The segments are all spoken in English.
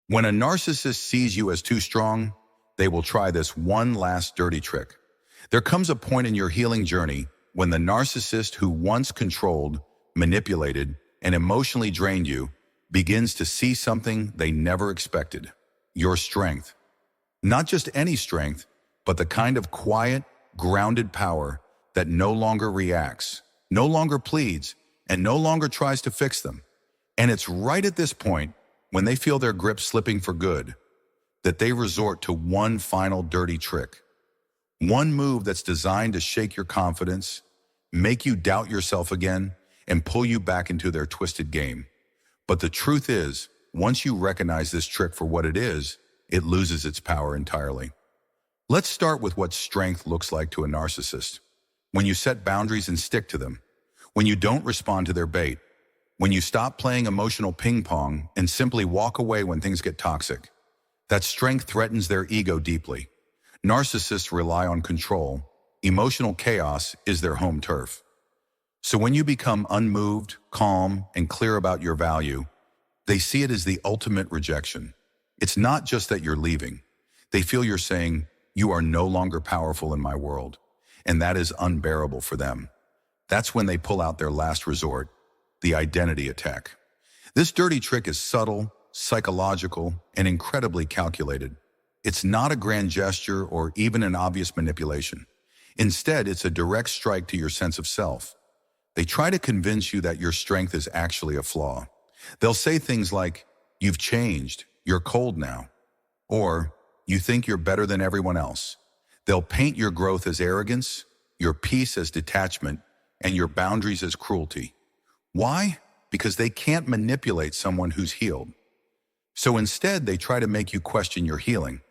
When a narcissist sees you as too strong, they will try this one last dirty trick. There comes a point in your healing journey when the narcissist who once controlled, manipulated, and emotionally drained you begins to see something they never expected: your strength. Not just any strength, but the kind of quiet, grounded power that no longer reacts, no longer pleads, and no longer tries to fix them. And it's right at this point, when they feel their grip slipping for good, that they resort to one final dirty trick. One move that's designed to shake your confidence, make you doubt yourself again, and pull you back into their twisted game. But the truth is, once you recognize this trick for what it is, it loses its power entirely. Let's start with what strength looks like to a narcissist. When you set boundaries and stick to them. When you don't respond to their bait. When you stop playing emotional ping pong and simply walk away when things get toxic. That strength threatens their ego deeply. Narcissists rely on control. Emotional chaos is their home turf. So when you become unmoved, calm, and clear about your value, they see it as the ultimate rejection. It's not just that you're leaving. They feel you're saying, "You are no longer powerful in my world." And that is unbearable for them. That's when they pull out their last resort, the identity attack. This dirty trick is subtle, psychological, and incredibly calculated. It's not a grand gesture or even an obvious manipulation. Instead, it's a direct strike to your sense of self. They try to convince you that your strength is actually a flaw. They'll say things like, "You've changed, you're cold now," or "You think you're better than everyone else." They'll paint your growth as arrogance, your peace as detachment, and your boundaries as cruelty. Why? Because they can't manipulate someone who's healed. So instead, they try to make you question your healing.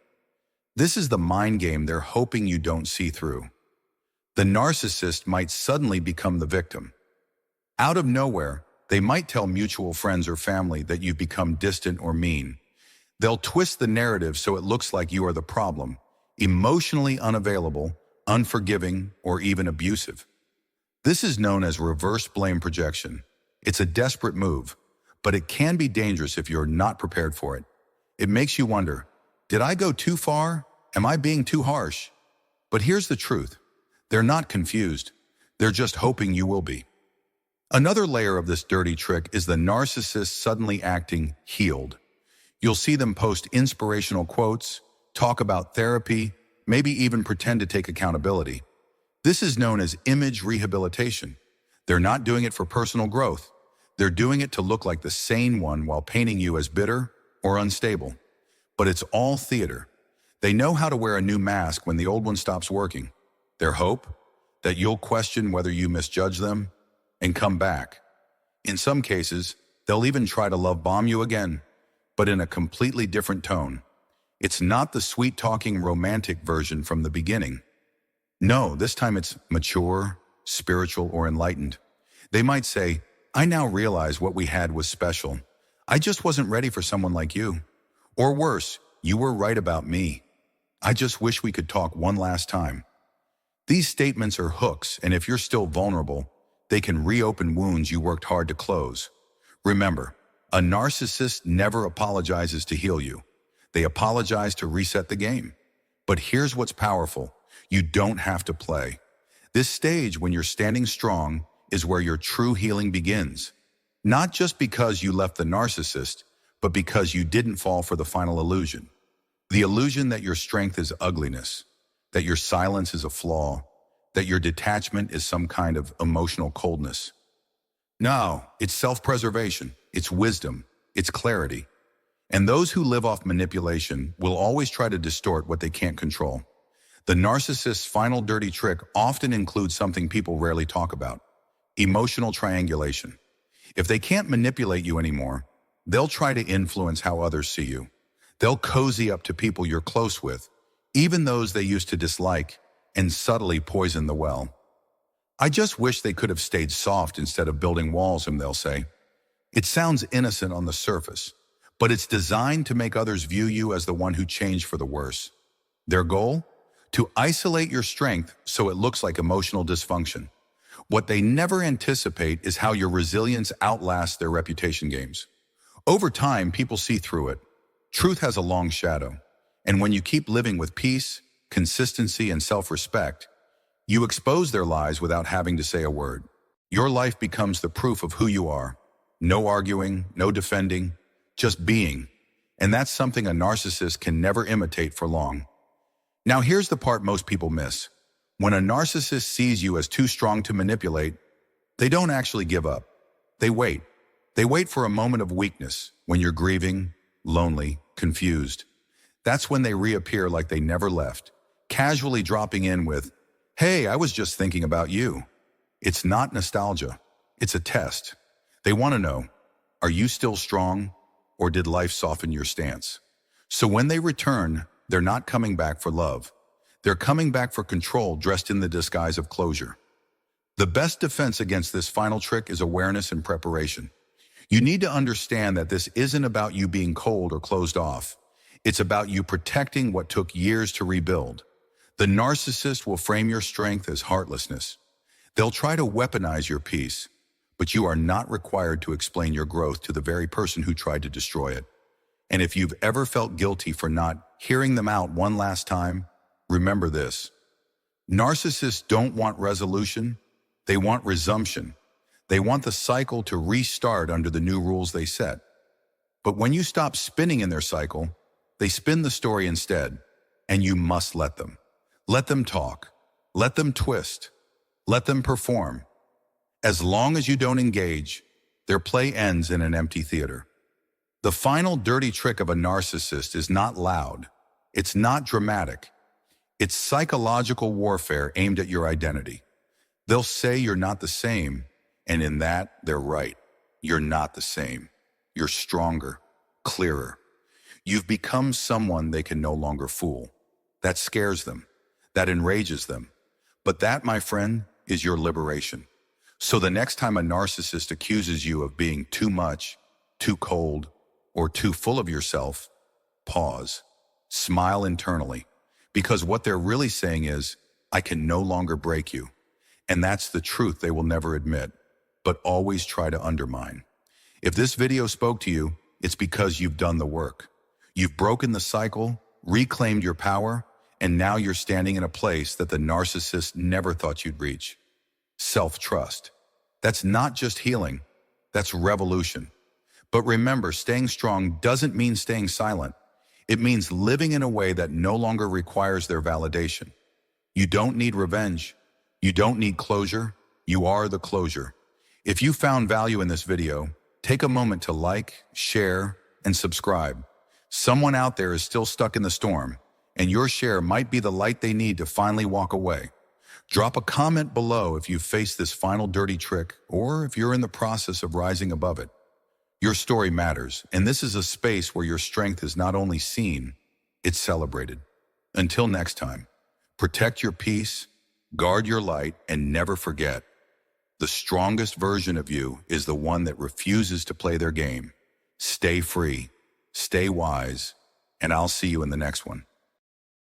This is the mind game they're hoping you don't see through. The narcissist might suddenly become the victim. Out of nowhere, they might tell mutual friends or family that you've become distant or mean. They'll twist the narrative so it looks like you are the problem, emotionally unavailable, unforgiving, or even abusive. This is known as reverse blame projection. It's a desperate move, but it can be dangerous if you're not prepared for it. It makes you wonder, did I go too far? Am I being too harsh? But here's the truth. They're not confused. They're just hoping you will be. Another layer of this dirty trick is the narcissist suddenly acting healed. You'll see them post inspirational quotes, talk about therapy, maybe even pretend to take accountability. This is known as image rehabilitation. They're not doing it for personal growth. They're doing it to look like the sane one while painting you as bitter or unstable. But it's all theater. They know how to wear a new mask when the old one stops working. Their hope? That you'll question whether you misjudge them and come back. In some cases, they'll even try to love bomb you again, but in a completely different tone. It's not the sweet-talking romantic version from the beginning. No, this time it's mature, spiritual, or enlightened. They might say, "I now realize what we had was special. I just wasn't ready for someone like you." Or worse, "You were right about me. I just wish we could talk one last time." These statements are hooks, and if you're still vulnerable, they can reopen wounds you worked hard to close. Remember, a narcissist never apologizes to heal you. They apologize to reset the game. But here's what's powerful. You don't have to play. This stage, when you're standing strong, is where your true healing begins. Not just because you left the narcissist, but because you didn't fall for the final illusion. The illusion that your strength is ugliness, that your silence is a flaw, that your detachment is some kind of emotional coldness. No, it's self-preservation, it's wisdom, it's clarity. And those who live off manipulation will always try to distort what they can't control. The narcissist's final dirty trick often includes something people rarely talk about: emotional triangulation. If they can't manipulate you anymore, they'll try to influence how others see you. They'll cozy up to people you're close with, even those they used to dislike, and subtly poison the well. "I just wish they could have stayed soft instead of building walls," they'll say. It sounds innocent on the surface, but it's designed to make others view you as the one who changed for the worse. Their goal? To isolate your strength so it looks like emotional dysfunction. What they never anticipate is how your resilience outlasts their reputation games. Over time, people see through it. Truth has a long shadow, and when you keep living with peace, consistency, and self-respect, you expose their lies without having to say a word. Your life becomes the proof of who you are. No arguing, no defending, just being. And that's something a narcissist can never imitate for long. Now here's the part most people miss. When a narcissist sees you as too strong to manipulate, they don't actually give up. They wait. They wait for a moment of weakness, when you're grieving, lonely, confused. That's when they reappear like they never left, casually dropping in with, "Hey, I was just thinking about you." It's not nostalgia. It's a test. They want to know, are you still strong, or did life soften your stance? So when they return, they're not coming back for love. They're coming back for control dressed in the disguise of closure. The best defense against this final trick is awareness and preparation. You need to understand that this isn't about you being cold or closed off. It's about you protecting what took years to rebuild. The narcissist will frame your strength as heartlessness. They'll try to weaponize your peace, but you are not required to explain your growth to the very person who tried to destroy it. And if you've ever felt guilty for not hearing them out one last time, remember this. Narcissists don't want resolution. They want resumption. They want the cycle to restart under the new rules they set. But when you stop spinning in their cycle, they spin the story instead, and you must let them. Let them talk. Let them twist. Let them perform. As long as you don't engage, their play ends in an empty theater. The final dirty trick of a narcissist is not loud. It's not dramatic. It's psychological warfare aimed at your identity. They'll say you're not the same, and in that, they're right. You're not the same. You're stronger, clearer. You've become someone they can no longer fool. That scares them. That enrages them. But that, my friend, is your liberation. So the next time a narcissist accuses you of being too much, too cold, or too full of yourself, pause. Smile internally. Because what they're really saying is, I can no longer break you. And that's the truth they will never admit, but always try to undermine. If this video spoke to you, it's because you've done the work. You've broken the cycle, reclaimed your power, and now you're standing in a place that the narcissist never thought you'd reach. Self-trust. That's not just healing, that's revolution. But remember, staying strong doesn't mean staying silent. It means living in a way that no longer requires their validation. You don't need revenge. You don't need closure. You are the closure. If you found value in this video, take a moment to like, share, and subscribe. Someone out there is still stuck in the storm, and your share might be the light they need to finally walk away. Drop a comment below if you've faced this final dirty trick, or if you're in the process of rising above it. Your story matters, and this is a space where your strength is not only seen, it's celebrated. Until next time, protect your peace, guard your light, and never forget, the strongest version of you is the one that refuses to play their game. Stay free, stay wise, and I'll see you in the next one.